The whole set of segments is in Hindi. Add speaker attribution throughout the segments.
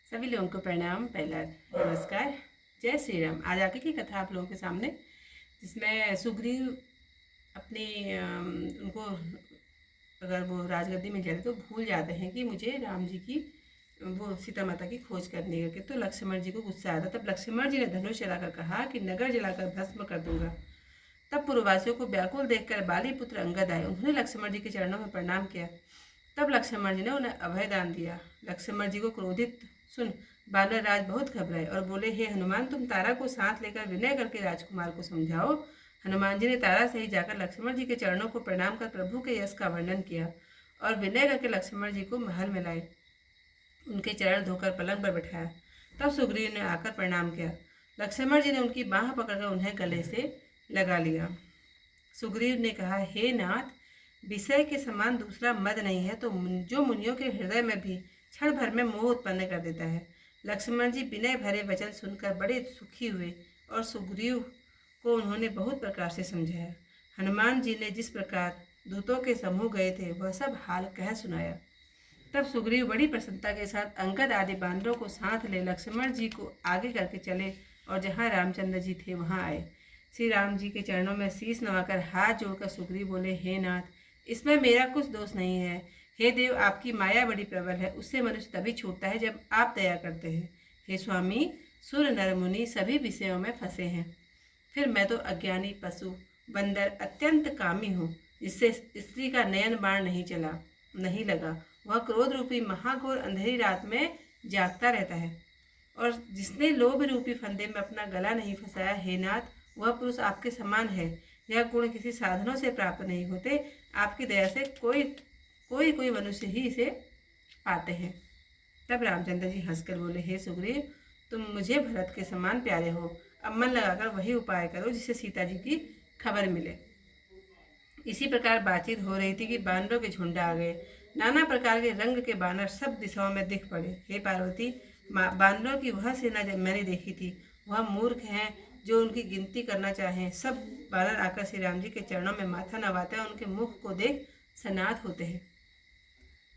Speaker 1: सभी लोगों को प्रणाम। पहला नमस्कार। जय श्री राम। आज आगे की कथा आप लोगों के सामने, जिसमें सुग्रीव अपने उनको अगर वो राजगद्दी में जाते तो भूल जाते हैं कि मुझे राम जी की वो सीता माता की खोज करनी है। तो लक्ष्मण जी को गुस्सा आता। तब लक्ष्मण जी ने धनुष चलाकर कहा कि नगर जलाकर भस्म कर दूंगा। तब पूर्ववासियों को व्याकुल देखकर बाली पुत्र अंगद आए। उन्होंने लक्ष्मण जी के चरणों में प्रणाम किया। तब लक्ष्मण जी ने उन्हें अभय दान दिया। लक्ष्मण जी को क्रोधित सुन बानर राज बहुत घबराए और बोले, हे हनुमान, तुम तारा को साथ लेकर विनय करके राजकुमार को समझाओ। हनुमान जी ने तारा से ही जाकर लक्ष्मण जी के चरणों को प्रणाम कर प्रभु के यश का वर्णन किया और विनय करके लक्ष्मण जी को महल में लाए। उनके चरण धोकर पलंग पर बैठाया। तब सुग्रीव ने आकर प्रणाम किया। लक्ष्मण जी ने उनकी बाह पकड़कर उन्हें गले से लगा लिया। सुग्रीव ने कहा, हे नाथ, विषय के समान दूसरा मद नहीं है तो जो मुनियों के हृदय में भी क्षण भर में मोह उत्पन्न कर देता है। लक्ष्मण जी विनय भरे वचन सुनकर बड़े सुखी हुए और सुग्रीव को उन्होंने बहुत प्रकार से समझाया। हनुमान जी ने जिस प्रकार दूतों के समूह गए थे वह सब हाल कह सुनाया। तब सुग्रीव बड़ी प्रसन्नता के साथ अंगद आदि बानरों को साथ ले लक्ष्मण जी को आगे करके चले और जहाँ रामचंद्र जी थे वहाँ आए। श्री राम जी के चरणों में शीश नवाकर हाथ जोड़कर सुग्रीव बोले, हे नाथ, इसमें मेरा कुछ दोष नहीं है। हे देव, आपकी माया बड़ी प्रबल है, उससे मनुष्य तभी छूटता है जब आप दया करते हैं। हे स्वामी, सुर नर मुनि सभी विषयों में फंसे हैं, फिर मैं तो अज्ञानी पशु बंदर अत्यंत कामी हूँ, जिससे स्त्री का नयन बाण नहीं लगा। वह क्रोध रूपी महाघोर अंधेरी रात में जागता रहता है, और जिसने लोभ रूपी फंदे में अपना गला नहीं फंसाया, हे नाथ, वह पुरुष आपके समान है। यह गुण किसी साधनों से प्राप्त नहीं होते, आपकी दया से कोई मनुष्य ही इसे पाते हैं। तब रामचंद्र जी हंसकर बोले, हे सुग्रीव, तुम मुझे भरत के समान प्यारे हो। अब मन लगाकर वही उपाय करो जिससे सीता जी की खबर मिले। इसी प्रकार बातचीत हो रही थी कि बानरों के झुंड आ गए। नाना प्रकार के रंग के बानर सब दिशाओं में दिख पड़े। हे पार्वती, बानरों की वह सेना जब मैंने देखी थी, वह मूर्ख हैं जो उनकी गिनती करना चाहें। सब बानर आकर श्री राम जी के चरणों में माथा नवाते हैं, उनके मुख को देख सनात होते हैं।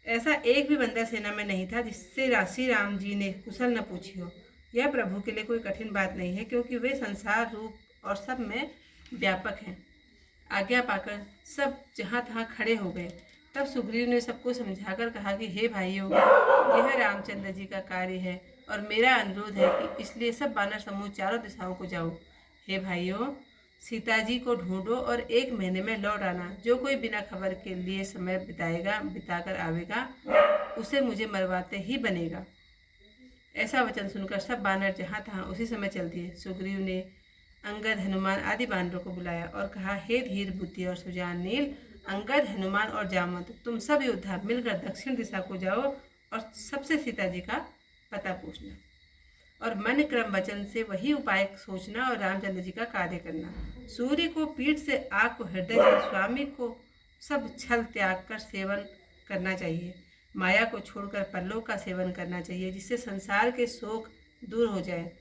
Speaker 1: ऐसा एक भी बंदर सेना में नहीं था जिससे श्री राम जी ने कुशल न पूछी हो। यह प्रभु के लिए कोई कठिन बात नहीं है, क्योंकि वे संसार रूप और सब में व्यापक हैं। आज्ञा पाकर सब जहाँ तहाँ खड़े हो गए। तब सुग्रीव ने सबको समझाकर कहा कि हे भाइयों, यह रामचंद्र जी का कार्य है और मेरा अनुरोध है कि इसलिए सब बानर समूह चारों दिशाओं को जाओ। हे भाइयों, सीता जी को ढूंढो और 1 महीने में लौट आना। जो कोई बिना खबर के लिए समय बिताकर आवेगा, उसे मुझे मरवाते ही बनेगा। ऐसा वचन सुनकर सब बानर जहाँ तहाँ उसी समय चल दिए। सुग्रीव ने अंगद, हनुमान आदि बानरों को बुलाया और कहा, हे धीर बुद्धि और सुजान नील, अंगद, हनुमान और जामवंत, तुम सब योद्धा मिलकर दक्षिण दिशा को जाओ और सबसे सीता जी का पता पूछना और मन क्रम वचन से वही उपाय सोचना और रामचंद्र जी का कार्य करना। सूर्य को पीठ से, आग को हृदय से, स्वामी को सब छल त्याग कर सेवन करना चाहिए। माया को छोड़कर पल्लों का सेवन करना चाहिए, जिससे संसार के शोक दूर हो जाए।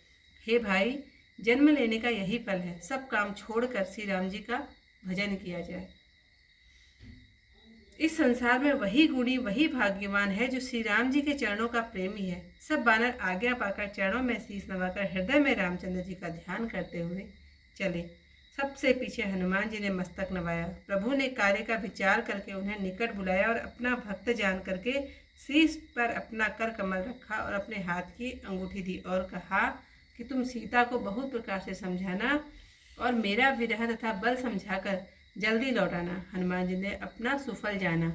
Speaker 1: हे भाई, जन्म लेने का यही फल है। सब काम छोड़कर श्री राम जी का भजन किया जाए। इस संसार में वही गुणी, वही भाग्यवान है जो श्री राम जी के चरणों का प्रेमी है। सब बानर आज्ञा पाकर चरणों में शीश नवाकर हृदय में रामचंद्र जी का ध्यान करते हुए चले। सबसे पीछे हनुमान जी ने मस्तक नवाया। प्रभु ने कार्य का विचार करके उन्हें निकट बुलाया और अपना भक्त जान करके शीश पर अपना कर कमल रखा और अपने हाथ की अंगूठी दी और कहा कि तुम सीता को बहुत प्रकार से समझाना और मेरा विरह तथा बल समझाकर जल्दी लौटाना। हनुमान जी ने अपना सुफल जाना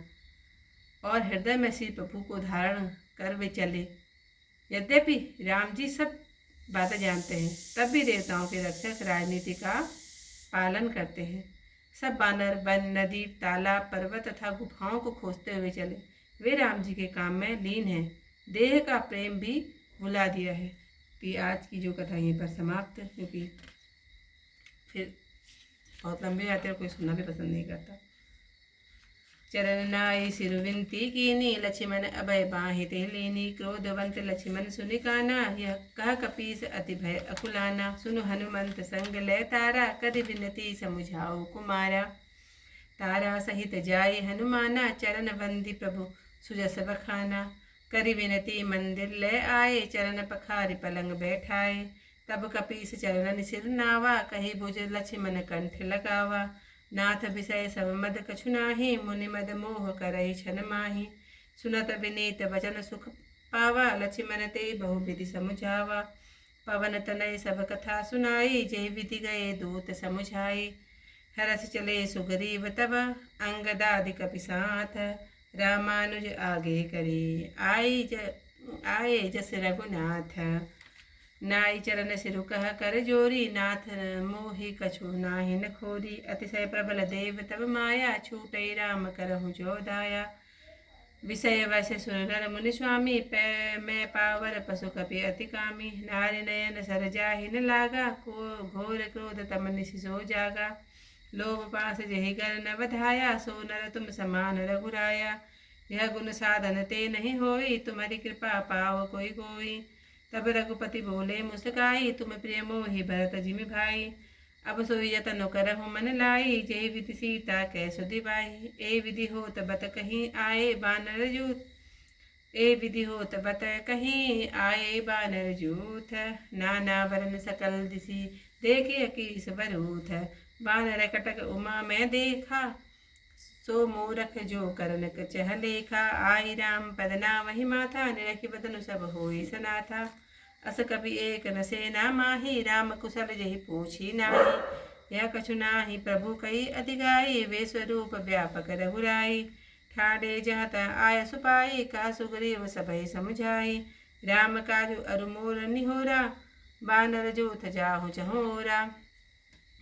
Speaker 1: और हृदय में श्री प्रभु को धारण कर वे चले। यद्यपि राम जी सब बातें जानते हैं, तब भी देवताओं के रक्षक राजनीति का पालन करते हैं। सब बानर वन, नदी, तालाब, पर्वत तथा गुफाओं को खोजते हुए चले। वे राम जी के काम में लीन हैं, देह का प्रेम भी भुला दिया है। कि आज की जो कथा यहीं पर समाप्त, क्योंकि फिर बहुत लंबे आते हैं और कोई सुनना भी पसंद नहीं करता। चरण नाई सिर विनती कीनी, लक्ष्मण अभय बाहिते लेनी। क्रोधवंत लक्ष्मण सुनि काना, यह कह कपीस अति भय अकुलाना। सुनु हनुमंत संग लय तारा, कदि विनती समुझाओ कुमारा। तारा सहित जाय हनुमाना, चरण वंदी प्रभु सुजस बखाना। करी विनती मंदिर ले आए, चरण पखारी पलंग बैठाए। तब कपीस चरणन सिर नावा, कही भुज लक्ष्मण कंठ लगावा। नाथ विषय सब मद कछु नाही, मुनि मद मोह करई छन माही। सुनत विनीत वचन सुख पावा, लक्ष्मण ते बहु विधि समुझावा। पवन तनय सब कथा सुनाई, जय विधि गए दूत समुझाई। हरस चले सुग्रीव तब, अंगदादि कपि साथ। रामानुज आगे करी आए जस रघुनाथ। नाई चरण सिरु कह कर जोरी, नाथ मोहि कछु नाहि न खोरी। अतिशय प्रबल देव तब माया, छूटई राम करहु जो दाया। विषय वश सुर नर मुनि स्वामी, मैं पावर पशु कपि अति कामी। नारि नयन सर जाहि न लागा, को घोर क्रोध तम निशि सो जागा। लोभ पास जहि कर न बधाया, सो नर तुम समान रघुराया। यह गुण साधन ते नहीं होई, तुम्हारी कृपा पाव कोई कोई। तब रघुपति बोले मुस्काई, तुम प्रिय मोहि भरत जिमि भाई। अब सोई यतन करहु मन लाई, जय विधि सीता कै सुधिबाई। ए विधि होत बत कहीं आए बानर जूथ, ए विधि होत बत कहीं आए बानर जूथ। नाना वरन सकल दिशि देखिय कीस बरूथ। बानर कटक उमा मैं देखा, सो मूरख जो करन चह लेखा। आई राम पद नावहि माथा, निरखि बदनु सब होई सनाथा। अस कपि एक न सेना माही, राम कुशल जहि पूछी नाही। यह कछु नाही प्रभु कई अधिगाई, वे स्वरूप व्यापक रघुराई। ठाडे जहत आय सुपाई, का सुग्रीव सबहि समुझाई। राम काजु अरु मोर निहोरा, बानर जूथ जाहु चहोरा।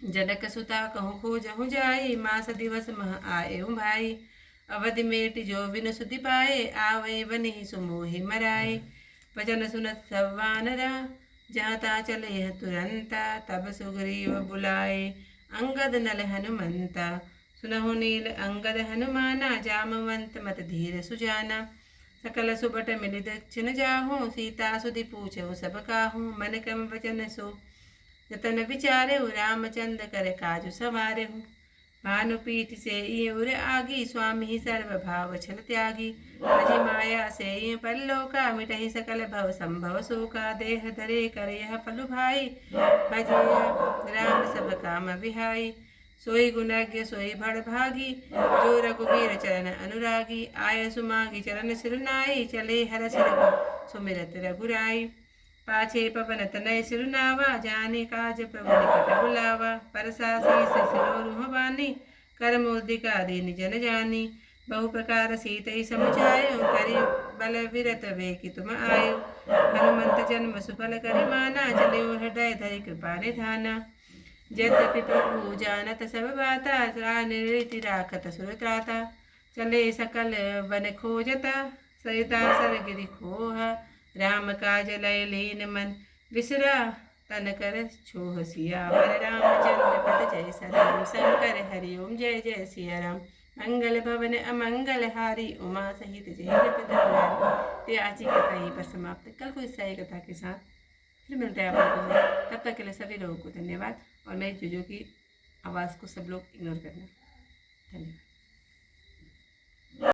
Speaker 1: जनक सुता कहूँ खोजहु जाई, मास दिवस मह आए भाई। अवधि मेट जो बिनु सुधि पाए, आवै बनि सुमोहि मराए। वचन सुनत सब वानरा, जहाँ ता चले तुरंता। तब सुग्रीव बुलाए, अंगद नल हनुमंता। सुनहु नील अंगद हनुमाना, जामवंत मत धीर सुजाना। सकल सुबट मिलि दक्षिण जाहूँ, सीता सुधि पूछहु सब काहूँ। मन क्रम वचन सो जतन विचारे, रामचंद्र कर काजु सवारे। भानुपीठ से उर आगी, स्वामी सर्व भाव छल त्यागी। अजि माया से परलोका, मिटहि सकल भव संभव शोका। देह धरे कर यह फल भाई, भजिया राम सब काम विहाई। सोई गुणज्ञ सोई भड़ भागी, जो रघुवीर चरण अनुरागी। आय सुमागी चरण सिर नाई, चले हरष सुमिरत रघुराई। पाछे पवन तनय सिर नावा, जाने काज प्रभु निकट बुलावा। परसा शीस सिरोरुह बानी, कर मुद्रिका दीन जन जानी। बहु प्रकार सीतहि समुझायो, करि बल विरत वे कि तुम आयो। हनुमंत जन्म सुफल करि माना, चले हृदय धरि कृपा निधाना। यद्यपि प्रभु जानत सब बाता, रीति राखत सुर त्राता। चले सकल वन खोजता, सरिता सर गिरि खोहा। राम काज लय लीन मन विसरा, तन कर छोह सियावर। रामचंद्र पद जय सराम, शंकर हरि ओम जय जय सिया राम। मंगल भवन अमंगल हारी, उमा सहित जय जगत दुलारी। आज की कथा यहीं पर समाप्त। कल को इस नई कथा के साथ फिर मिलते हैं आप लोगों से। तब तक के लिए सभी लोगों को धन्यवाद, और मेरी जुजू की आवाज़ को सब लोग इग्नोर करना। धन्यवाद।